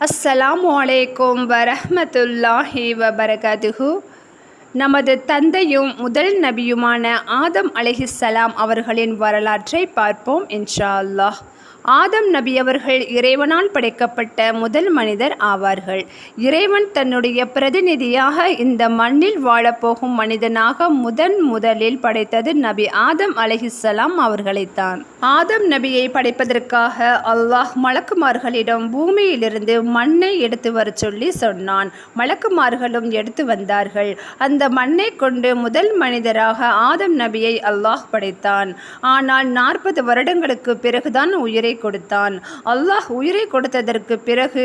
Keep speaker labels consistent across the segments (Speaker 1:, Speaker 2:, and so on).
Speaker 1: அஸ்ஸலாமு அலைக்கும் வரஹ்மத்துல்லாஹி வபரகாத்துஹு. நமது தந்தையும் முதல் நபியுமான ஆதம் அலைஹிஸ்ஸலாம் அவர்களின் வரலாற்றை பார்ப்போம் இன்ஷா அல்லாஹ். ஆதம் நபி அவர்கள் இறைவனால் படைக்கப்பட்ட முதல் மனிதர் ஆவார்கள். இறைவன் தன்னுடைய பிரதிநிதியாக இந்த மண்ணில் வாழப்போகும் மனிதனாக முதலில் படைத்தது நபி ஆதம் அலைஹிஸ்ஸலாம் அவர்களைத்தான். ஆதம் நபியை படைப்பதற்காக அல்லாஹ் மலக்குமார்களிடம் பூமியிலிருந்து மண்ணை எடுத்து வர சொல்லி சொன்னான். மலக்குமார்களும் எடுத்து வந்தார்கள். அந்த மண்ணை கொண்டு முதல் மனிதராக ஆதம் நபியை அல்லாஹ் படைத்தான். ஆனால் 40 வருடங்களுக்கு பிறகுதான் உயிரை கொடுத்தான். அல்லாஹ் உயிரை கொடுத்ததற்கு பிறகு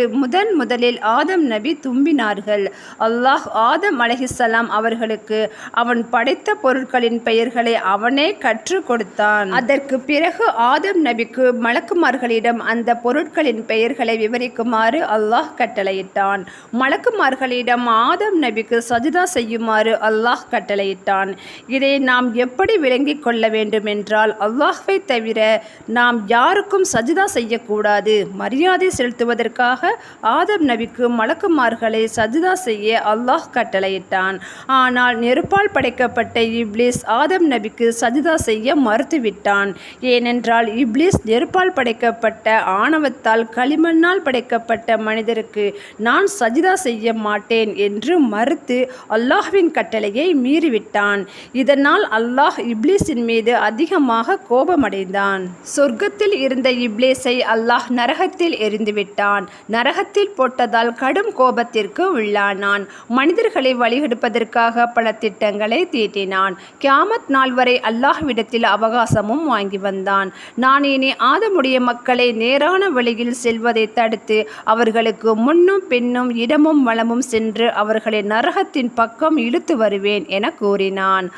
Speaker 1: முதலில் ஆதம் நபி தும்பினார்கள். அல்லாஹ் ஆதம் அலைஹிஸ்ஸலாம் அவர்களுக்கு அவன் படைத்த பொருட்களின் பெயர்களை அவனே கற்றுக் கொடுத்தான். அதற்கு பிறகு ஆதம் நபிக்கு மலக்குமார்களிடம் அந்த பொருட்களின் பெயர்களை விவரிக்குமாறு அல்லாஹ் கட்டளையிட்டான். மலக்குமார்களிடம் ஆதம் நபிக்கு சஜிதா செய்யுமாறு அல்லாஹ் கட்டளையிட்டான். இதை நாம் எப்படி விளங்கிக் கொள்ள வேண்டும் என்றால், அல்லாஹ்வை தவிர நாம் யாருக்கும் சஜிதா செய்யக்கூடாது. மரியாதை செலுத்துவதற்காக ஆதம் நபிக்கு மலக்குமார்களை சஜிதா செய்ய அல்லாஹ் கட்டளையிட்டான். ஆனால் நெருப்பால் படைக்கப்பட்ட இப்லீஸ் ஆதம் நபிக்கு சஜிதா செய்ய மறுத்துவிட்டான். ஏனென்றால் இப்லீஸ் நெருப்பால் படைக்கப்பட்ட ஆணவத்தால் களிமண்ணால் படைக்கப்பட்ட மனிதருக்கு நான் சஜிதா செய்ய மாட்டேன் என்று மறுத்து அல்லாஹ்வின் கட்டளையை மீறிவிட்டான். இதனால் அல்லாஹ் இப்லீஸின் மீது அதிகமாக கோபமடைந்தான். சொர்க்கத்தில் இருந்த இப்லீஸை அல்லாஹ் நரகத்தில் எரிந்துவிட்டான். நரகத்தில் போட்டதால் கடும் கோபத்திற்கு உள்ளானான். மனிதர்களை வழிகெடுப்பதற்காக பல திட்டங்களை தீட்டினான். கியாமத் நாள் வரை அல்லாஹ்விடத்தில் அவகாசமும் வாங்கி வந்தான். நான் இனி ஆதமுடைய மக்களை நேரான வழியில் செல்வதை தடுத்து அவர்களுக்கு முன்னும் பின்னும் இடமும் வளமும் சென்று அவர்களை நரகத்தின் பக்கம் இழுத்து வருவேன் என கூறினான்.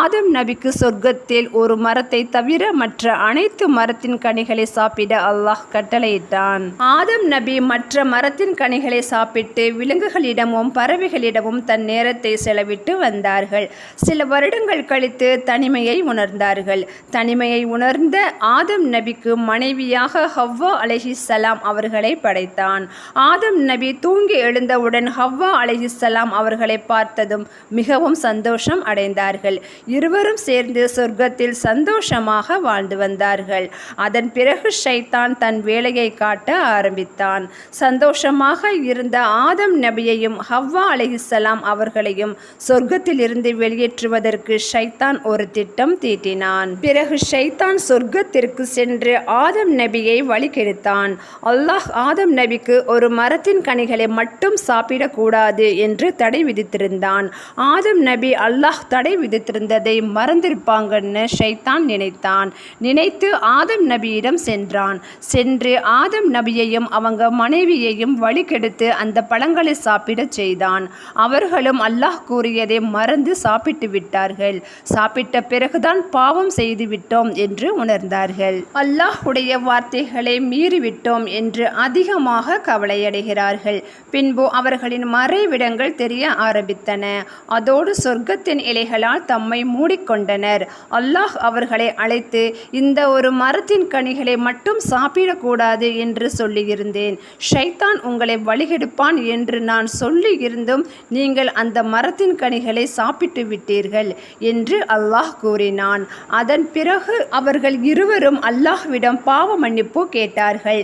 Speaker 1: ஆதம் நபிக்கு சொர்க்கத்தில் ஒரு மரத்தை தவிர மற்ற அனைத்து மரத்தின் கனிகளை சாப்பிட அல்லாஹ் கட்டளையிட்டான். ஆதம் நபி மற்ற மரத்தின் கனிகளை சாப்பிட்டு விலங்குகளிடமும் பறவைகளிடமும் தன் நேரத்தை செலவிட்டு வந்தார்கள். சில வருடங்கள் கழித்து தனிமையை உணர்ந்தார்கள். தனிமையை உணர்ந்த ஆதம் நபிக்கு மனைவியாக ஹவ்வா அலைஹிஸ்ஸலாம் அவர்களை படைத்தான். ஆதம் நபி தூங்கி எழுந்தவுடன் ஹவ்வா அலைஹிஸ்ஸலாம் அவர்களை பார்த்ததும் மிகவும் சந்தோஷம் அடைந்தார்கள். இருவரும் சேர்ந்து சொர்க்கத்தில் சந்தோஷமாக வாழ்ந்து வந்தார்கள். அதன் பிறகு ஷைத்தான் தன் வேலையை காட்ட ஆரம்பித்தான். சந்தோஷமாக இருந்த ஆதம் நபியையும் ஹவ்வா அலைஹிஸ்ஸலாம் அவர்களையும் சொர்க்கத்தில் இருந்து வெளியேற்றுவதற்கு ஷைத்தான் ஒரு திட்டம் தீட்டினான். பிறகு ஷைத்தான் சொர்க்கத்திற்கு சென்று ஆதம் நபியை வழிகெடுத்தான். அல்லாஹ் ஆதம் நபிக்கு ஒரு மரத்தின் கனிகளை மட்டும் சாப்பிடக்கூடாது என்று தடை விதித்திருந்தான். ஆதம் நபி அல்லாஹ் தடை விதித்திருந்ததை மறந்திருப்பாங்கன்னு ஷைத்தான் நினைத்து ஆதம் நபியிடம் சென்றான். சென்று ஆதம் நபியையும் அவங்க மனைவியையும் வழிகெடுத்து அந்த பழங்களை சாப்பிடச் செய்தான். அவர்களும் அல்லாஹ் கூறியதை மறந்து சாப்பிட்டு விட்டார்கள். சாப்பிட்ட பிறகுதான் பாவம் செய்து விட்டோம் என்று உணர்ந்தார்கள். அல்லாஹ்வுடைய வார்த்தைகளை மீறிவிட்டோம் என்று அதிகமாக கவலையடைகிறார்கள். பின்பு அவர்களின் மறைவிடங்கள் தெரிய ஆரம்பித்தன. அதோடு சொர்க்கத்தின் இலைகளால் தம்மை மூடிக்கொண்டனர். அல்லாஹ் அவர்களை அழைத்து, இந்த ஒரு மரத்தின் கனிகளை மட்டும் சாப்பிடக்கூடாது என்று சொல்லியிருந்தேன். ஷைத்தான் உங்களை வழிகெடுப்பான் என்று நான் சொல்லியிருந்தும் நீங்கள் அந்த மரத்தின் கனிகளை சாப்பிட்டு விட்டீர்கள் என்று அல்லாஹ் கூறினான். அதன் பிறகு அவர்கள் இருவரும் அல்லாஹ்விடம் பாவ மன்னிப்பு கேட்டார்கள்.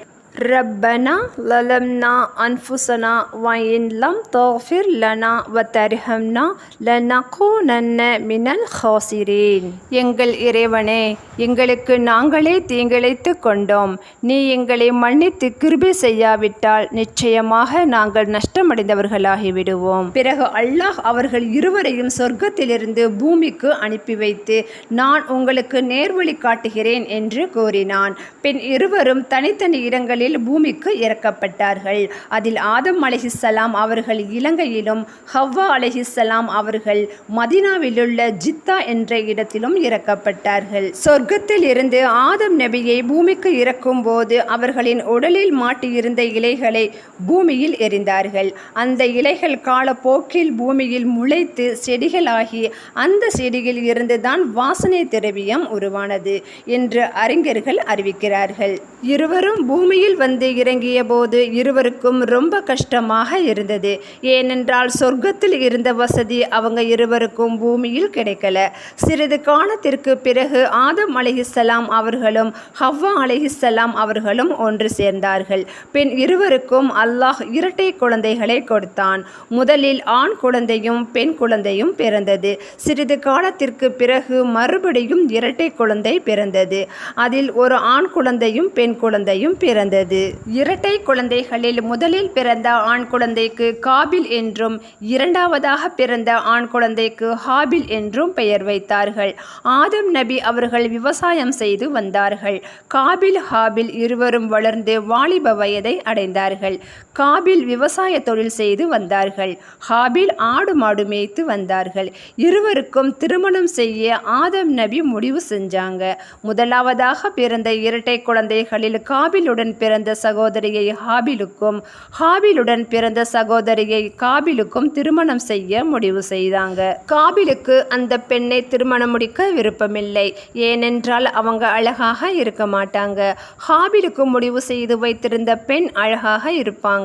Speaker 1: ரப்பனா லலம்னா அன்ஃபுஸனா வஇன் லம் தஃபிர் லனா வதர்ஹம்னா லனகூனன்ன மினல் ஹாசிரீன். எங்கள் இறைவனே, எங்களுக்கு நாங்களே தீங்கிழைத்து கொண்டோம். நீ எங்களை மன்னித்து கிருபை செய்யாவிட்டால் நிச்சயமாக நாங்கள் நஷ்டமடைந்தவர்களாகிவிடுவோம். பிறகு அல்லாஹ் அவர்கள் இருவரையும் சொர்க்கத்திலிருந்து பூமிக்கு அனுப்பி வைத்து, நான் உங்களுக்கு நேர்வழி காட்டுகிறேன் என்று கூறினான். பின் இருவரும் தனித்தனி இடங்களில் பூமிக்கு இறக்கப்பட்டார்கள். அதில் ஆதம் அலைஹிஸ்ஸலாம் அவர்கள் இலங்கையிலும் ஹவ்வா அலைஹிஸ்ஸலாம் அவர்கள் மதீனாவிலுள்ள ஜித்தா என்ற இடத்திலும் இறக்கப்பட்டார்கள். சொர்க்கத்தில் இருந்து ஆதம் நபியை பூமிக்கு இறக்கும் போது அவர்களின் உடலில் மாட்டியிருந்த இலைகளை பூமியில் எறிந்தார்கள். அந்த இலைகள் காலப்போக்கில் பூமியில் முளைத்து செடிகளாகி அந்த செடியில் இருந்துதான் வாசனை திரவியம் உருவானது என்று அறிஞர்கள் அறிவிக்கிறார்கள். இருவரும் பூமியில் பூமியில் வந்து இறங்கிய போது இருவருக்கும் ரொம்ப கஷ்டமாக இருந்தது. ஏனென்றால் சொர்க்கத்தில் இருந்த வசதி அவங்க இருவருக்கும் பூமியில் கிடைக்கல. சிறிது காலத்திற்கு பிறகு ஆதம் அலைஹிஸ்ஸலாம் அவர்களும் ஹவ்வா அலைஹிஸ்ஸலாம் அவர்களும் ஒன்று சேர்ந்தார்கள். பின் இருவருக்கும் அல்லாஹ் இரட்டை குழந்தைகளை கொடுத்தான். முதலில் ஆண் குழந்தையும் பெண் குழந்தையும் பிறந்தது. சிறிது காலத்திற்கு பிறகு மறுபடியும் இரட்டை குழந்தை பிறந்தது. அதில் ஒரு ஆண் குழந்தையும் பெண் குழந்தையும் பிறந்தது. இரட்டை குழந்தைகளில் முதலில் பிறந்த ஆண் குழந்தைக்கு காபில் என்றும் இரண்டாவதாக பிறந்த ஆண் குழந்தைக்கு ஹாபில் என்றும் பெயர் வைத்தார்கள். ஆதம் நபி அவர்கள் விவசாயம் செய்து வந்தார்கள். காபில் ஹாபில் இருவரும் வளர்ந்து வாலிப வயதை அடைந்தார்கள். காபில் விவசாய தொழில் செய்து வந்தார்கள். ஹாபில் ஆடு மாடு மேய்த்து வந்தார்கள். இருவருக்கும் திருமணம் செய்ய ஆதம் நபி முடிவு செஞ்சாங்க. முதலாவதாக பிறந்த இரட்டை குழந்தைகளில் காபிலுடன் பிறந்த சகோதரியை ஹாபிலுக்கும் ஹாபிலுடன் பிறந்த சகோதரியை காபிலுக்கும் திருமணம் செய்ய முடிவு செய்தாங்க. காபிலுக்கு அந்த பெண்ணை திருமணம் முடிக்க விருப்பமில்லை. ஏனென்றால் அவங்க அழகாக இருக்க மாட்டாங்க. ஹாபிலுக்கு முடிவு செய்து வைத்திருந்த பெண் அழகாக இருப்பாங்க.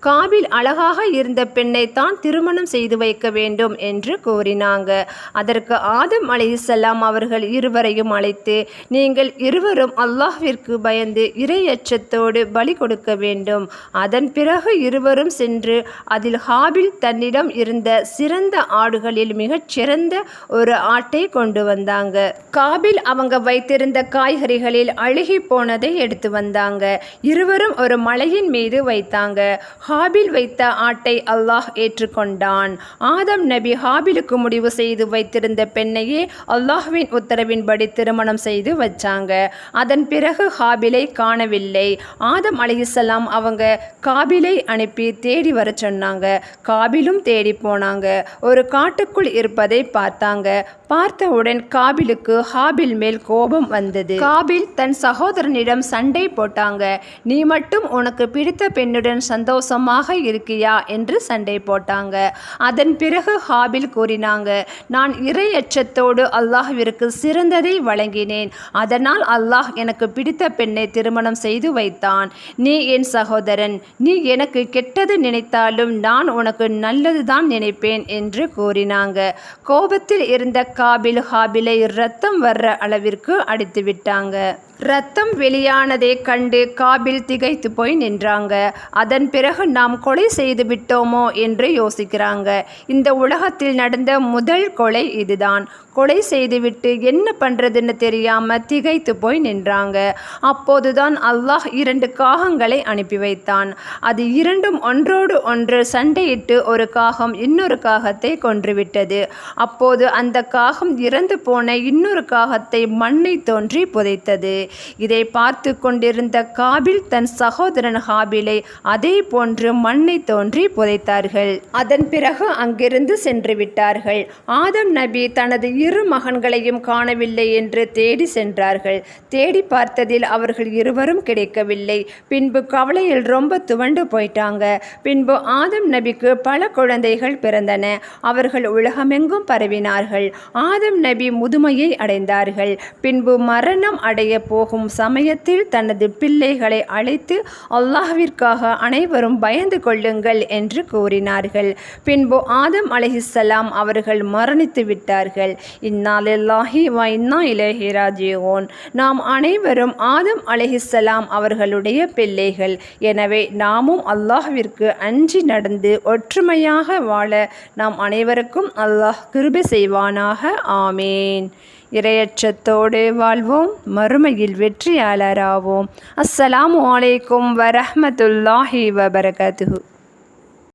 Speaker 1: காபில் அழகாக இருந்த பெண்ணை தான் திருமணம் செய்து வைக்க வேண்டும் என்று கூறினாங்க. அதற்கு ஆதம் அலைஹிஸ்ஸலாம் அவர்கள் இருவரையும் அழைத்து, நீங்கள் இருவரும் அல்லாஹ்விற்கு பயந்து இறையச்சத்தோடு பலி கொடுக்க வேண்டும். அதன் பிறகு இருவரும் சென்று அதில் ஹாபில் தன்னிடம் இருந்த சிறந்த ஆடுகளில் மிகச் சிறந்த ஒரு ஆட்டை கொண்டு வந்தாங்க. காபில் அவங்க வைத்திருந்த காய்கறிகளில் அழுகி போனதை எடுத்து வந்தாங்க. இருவரும் ஒரு மலையின் மீது வைத்தாங்க. ஹாபில் வைத்த ஆட்டை அல்லாஹ் ஏற்றுக்கொண்டான். ஆதம் நபி ஹாபிலுக்கு முடிவு செய்து வைத்திருந்த பெண்ணையே அல்லாஹ்வின் உத்தரவின்படி திருமணம் செய்து வச்சாங்க. அதன் பிறகு ஹாபிலை காணவில்லை. ஆதம் அலைஹிஸ்ஸலாம் அவங்க காபிலை அனுப்பி தேடி வர சொன்னாங்க. காபிலும் தேடி போனாங்க. ஒரு காட்டுக்குள் இருப்பதை பார்த்தாங்க. பார்த்தவுடன் காபிலுக்கு ஹாபில் மேல் கோபம் வந்தது. காபில் தன் சகோதரனிடம் சண்டை போட்டாங்க. நீ மட்டும் உனக்கு பிடித்த பெண்ணுடன் சந்தோஷமாக இருக்கியா என்று சண்டை போட்டாங்க. அதன் பிறகு ஹாபில் கூறினாங்க, நான் இறை அச்சத்தோடு அல்லாஹ்விற்கு சிறந்ததை வழங்கினேன். அதனால் அல்லாஹ் எனக்கு பிடித்த பெண்ணை திருமணம் செய்து வைத்தான். நீ என் சகோதரன். நீ எனக்கு கெட்டது நினைத்தாலும் நான் உனக்கு நல்லதுதான் நினைப்பேன் என்று கூறினாங்க. கோபத்தில் இருந்த காபில் ஹாபிலை இரத்தம் வர்ற அளவிற்கு அடித்து விட்டாங்க. இரத்தம் வெளியானதை கண்டு காபில் திகைத்து போய் நின்றாங்க. அதன் பிறகு நாம் கொலை செய்து விட்டோமோ என்று யோசிக்கிறாங்க. இந்த உலகத்தில் நடந்த முதல் கொலை இதுதான். கொலை செய்துவிட்டு என்ன பண்ணுறதுன்னு தெரியாமல் திகைத்து போய் நின்றாங்க. அப்போதுதான் அல்லாஹ் 2 காகங்களை அனுப்பி வைத்தான். அது இரண்டும் ஒன்றோடு ஒன்று சண்டையிட்டு ஒரு காகம் இன்னொரு காகத்தை கொன்றுவிட்டது. அப்போது அந்த காகம் இறந்து போன இன்னொரு காகத்தை மண்ணை தோன்றி புதைத்தது. இதை பார்த்து கொண்டிருந்த காபில் தன் சகோதரன் ஹாபிலை அதே போன்று மண்ணை தோன்றி புதைத்தார்கள். அதன் பிறகு அங்கிருந்து சென்று விட்டார்கள். ஆதம் நபி தனது 2 மகன்களையும் காணவில்லை என்று தேடி சென்றார்கள். தேடி பார்த்ததில் அவர்கள் இருவரும் கிடைக்கவில்லை. பின்பு கவலையில் ரொம்ப துவண்டு போயிட்டாங்க. பின்பு ஆதம் நபிக்கு பல குழந்தைகள் பிறந்தன. அவர்கள் உலகமெங்கும் பரவினார்கள். ஆதம் நபி முதுமையை அடைந்தார்கள். பின்பு மரணம் அடைய போகும் சமயத்தில் தனது பிள்ளைகளை அழைத்து அல்லாஹ்விற்காக அனைவரும் பயந்து கொள்ளுங்கள் என்று கூறினார்கள். பின்பு ஆதம் அலைஹிஸ்ஸலாம் அவர்கள் மரணித்து விட்டார்கள். இன்னா லில்லாஹி வ இன்னா இலைஹி ராஜிஊன். நாம் அனைவரும் ஆதம் அலைஹிஸ்ஸலாம் அவர்களுடைய பிள்ளைகள். எனவே நாமும் அல்லாஹ்விற்கு அஞ்சி நடந்து ஒற்றுமையாக வாழ நாம் அனைவருக்கும் அல்லாஹ் கிருபை செய்வானாக. ஆமீன். இறையச்சத்தோடு வாழ்வோம், மறுமையில் வெற்றியாளராவோம். அஸ்ஸலாமு அலைக்கும் வரஹ்மத்துல்லாஹி வபரகாத்துஹு.